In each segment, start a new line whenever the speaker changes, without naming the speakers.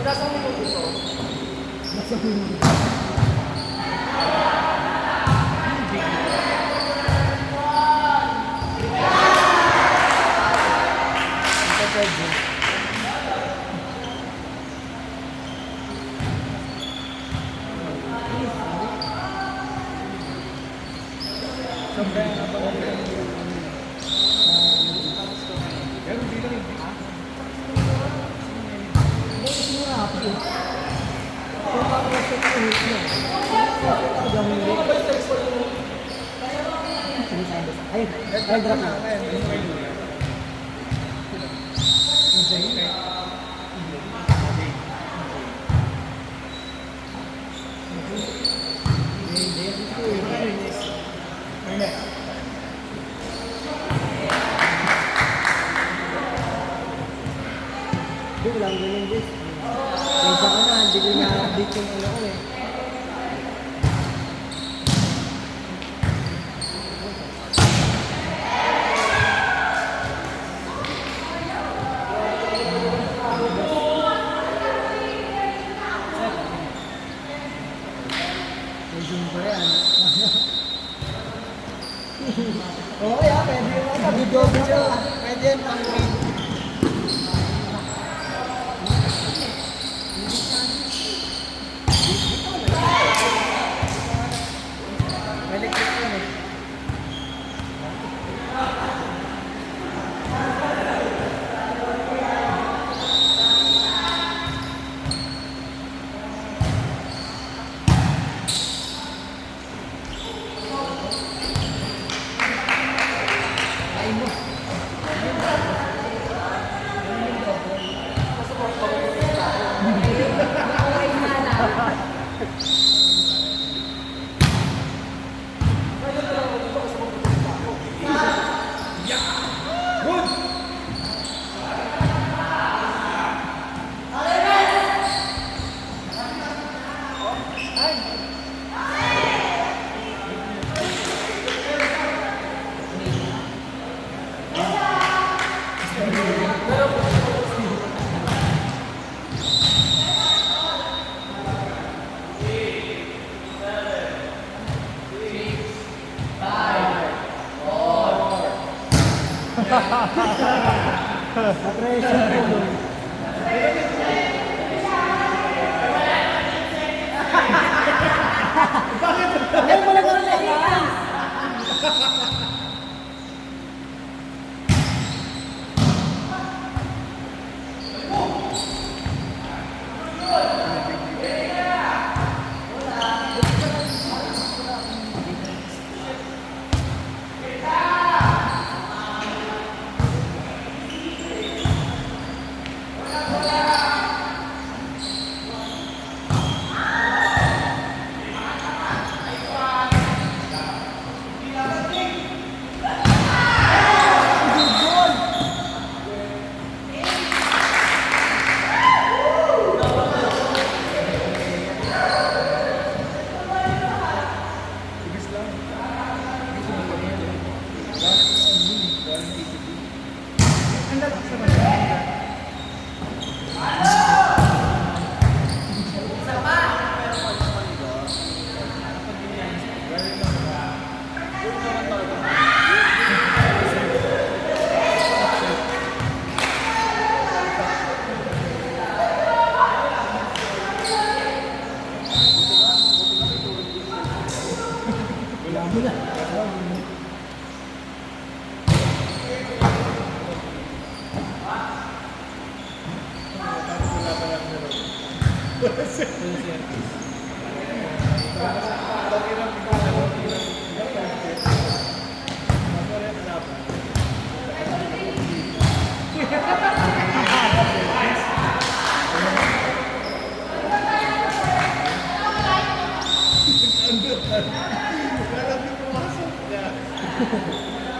Ilasang minuto ito.
Nasa minuto.
Sobrang na ba? Pero hindi lang hindi.
Ayun, ayun, drop na. Hindi, walang ganyan din. Pensa ka na, hindi ko na-update yung ano ko eh. Zoom ko yan. Oo, yeah, pwede yun. Video. Pwede yun, pang-read. Electric yun eh. Pressure po. Bakit? Ay, wala ka rin na.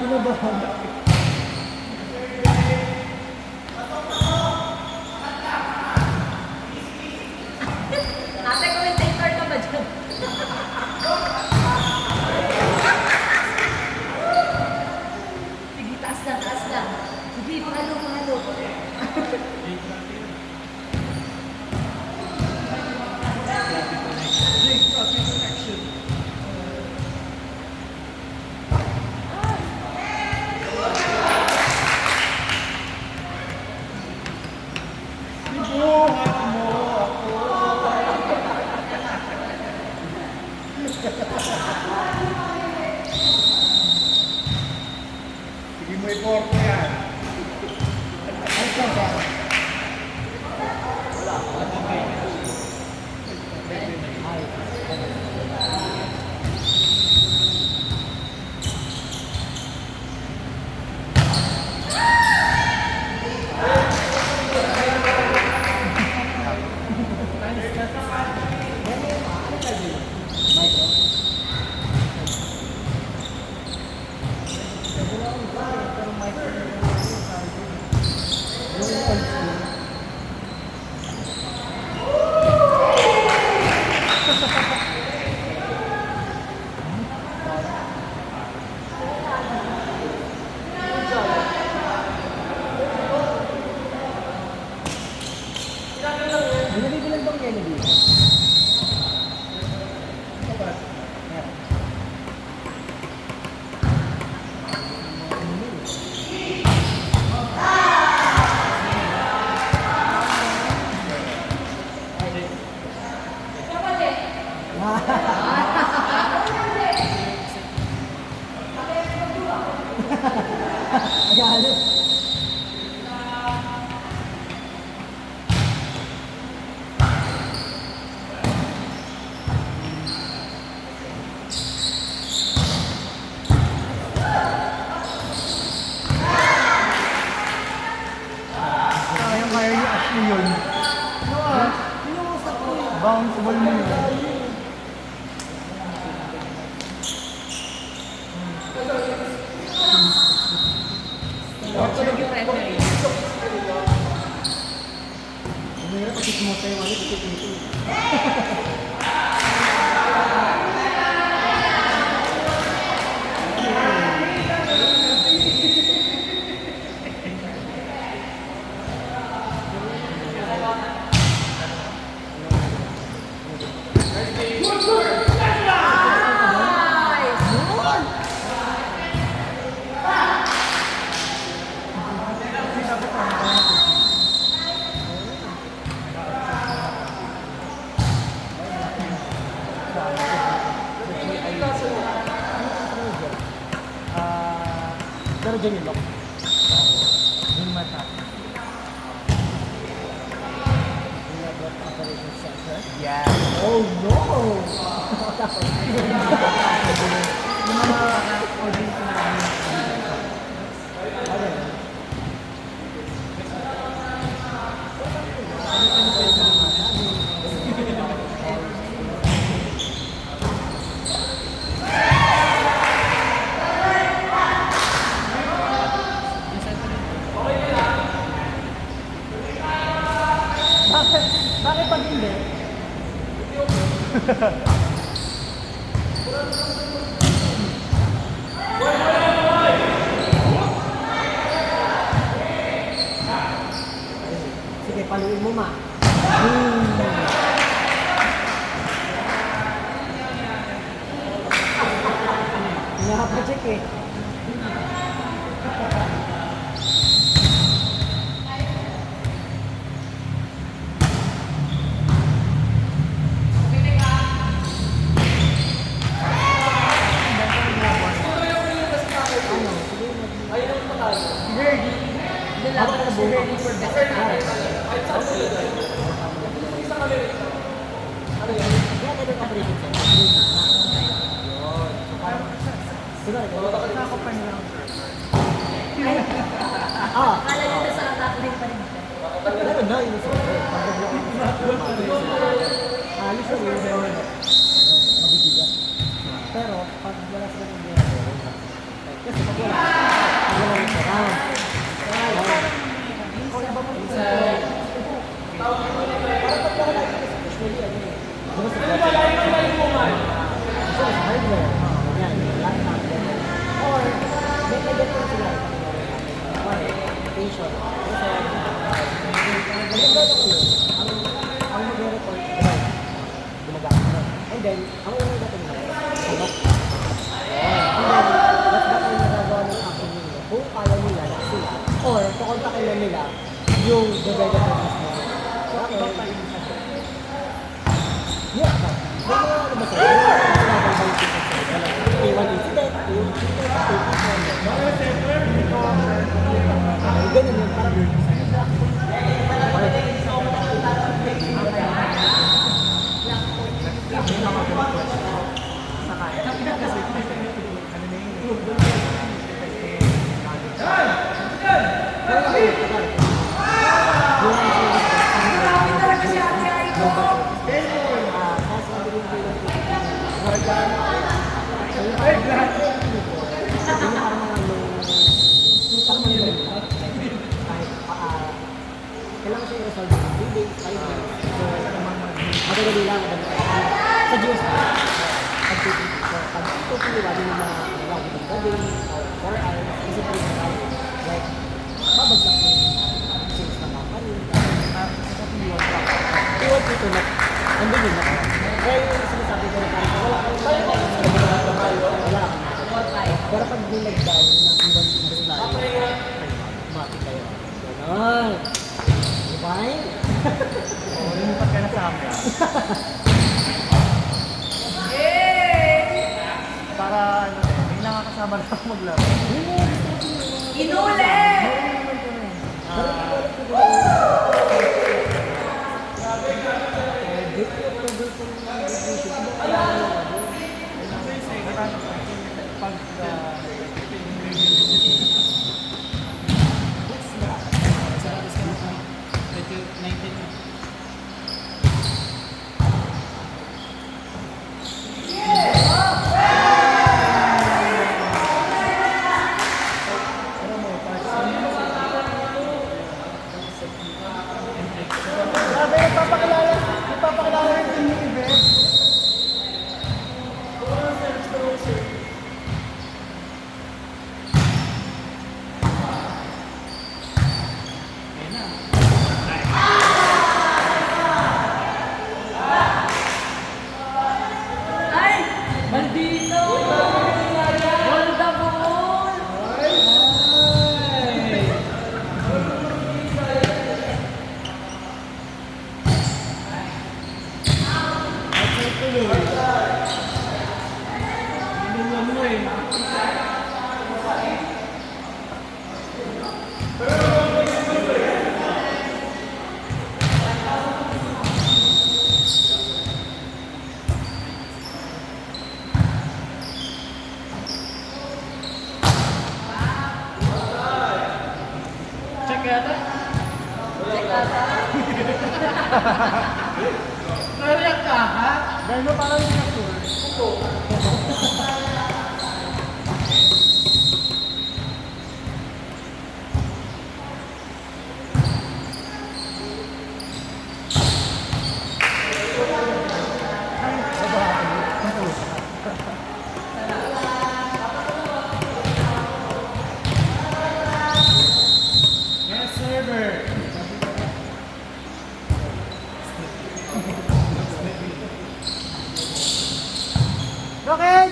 Kinabahan.
Ate, commentator ka ba dyan?
May nabibilang bang Kennedy?
Kapat.
Meron. Agad.
Kaya ni Ashley yun.
Pinuusap ko eh.
Bounce ball mo yun.
Tulog yung referee.
Mahirap pag sumuta yung ano, kasi pinito. Pero dyan yung lock.
Yung mata.
Yung network operation center.
Yeah.
Oh no!
Yung mga audience namin.
Ano? Bakit pag hindi? Sige, paluin mo ma. Nakapacheck eh. Ako na buo. Kaya ka doon operation center.
Ako pa nilang.
Ah,
Akala nyo na sa attack pa rin.
ano na yun sa alis yung yun. Mabibigat. Pero, pag wala sila ng ginagawa, kasi pag wala restaurant. Kung iba mo isa, parang pag wala yung usually, ano eh. Diba sa so, sa hardware, yan, laptop, or, may kagatan sila. Patient. Ang mag-report, gumagamit na. And then, ang unang dating na, sabak. And then, that's the time na nagawa ng action nila. Kung kaya nila na sila, or kukontakin na nila yung developer mismo. So, okay. Yeah, may mga ano ba sila? May one incident, yung ganun yun, parang kailangan siya i-resolve in 3 days, 5 days. So, madali lang. Sa Diyos na. Pag tutuluwagin mo na lagi ng gabi, or 4 hours, kasi po yung like, babagsak yung sales ng company. dito na, andun yun na. Kaya yung sinasabi ko na parang wala kang wala. Pero pag nilag-down ng ibang style, mati kayo. Ganon. Fine?
Oo, lumipat ka na sa amin. Para ano eh, may nakakasama na ako maglaro.
Inuli!
Pag grabe, nagpapakilala rin din yung event.
Ay! Maldito! Ganda ball!
Check yata. Nariyak ka ha? Dahil mo parang hindi na-tour. Yes, server. Rocket!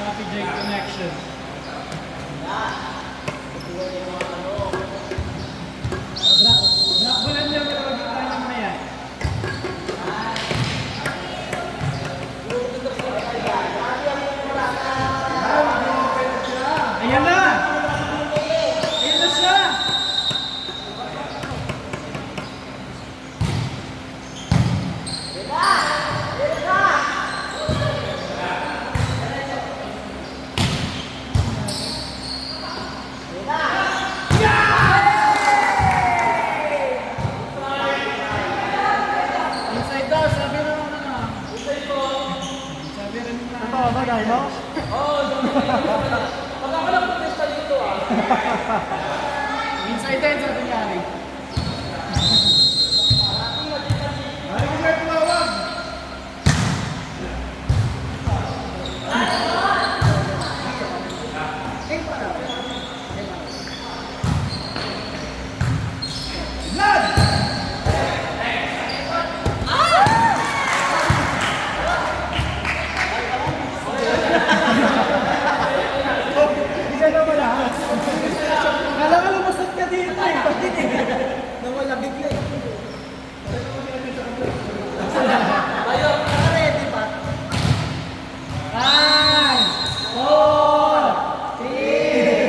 Rapid J connection. Bulan niya pero wag tayo naman na yan. Ayan na! Ayan na siya! Inside daw, sabi naman ano. Inside po. Sabi rin na. Totoo ba dahil mo? Inside din, sabi niya Ari. Ari ko kayo tumawag. Hindi ka naman ha? Kala ka lumasot ka dito eh. Bakit eh? Nawala bigla eh. Tayo, ready pa? 5, 4, 3,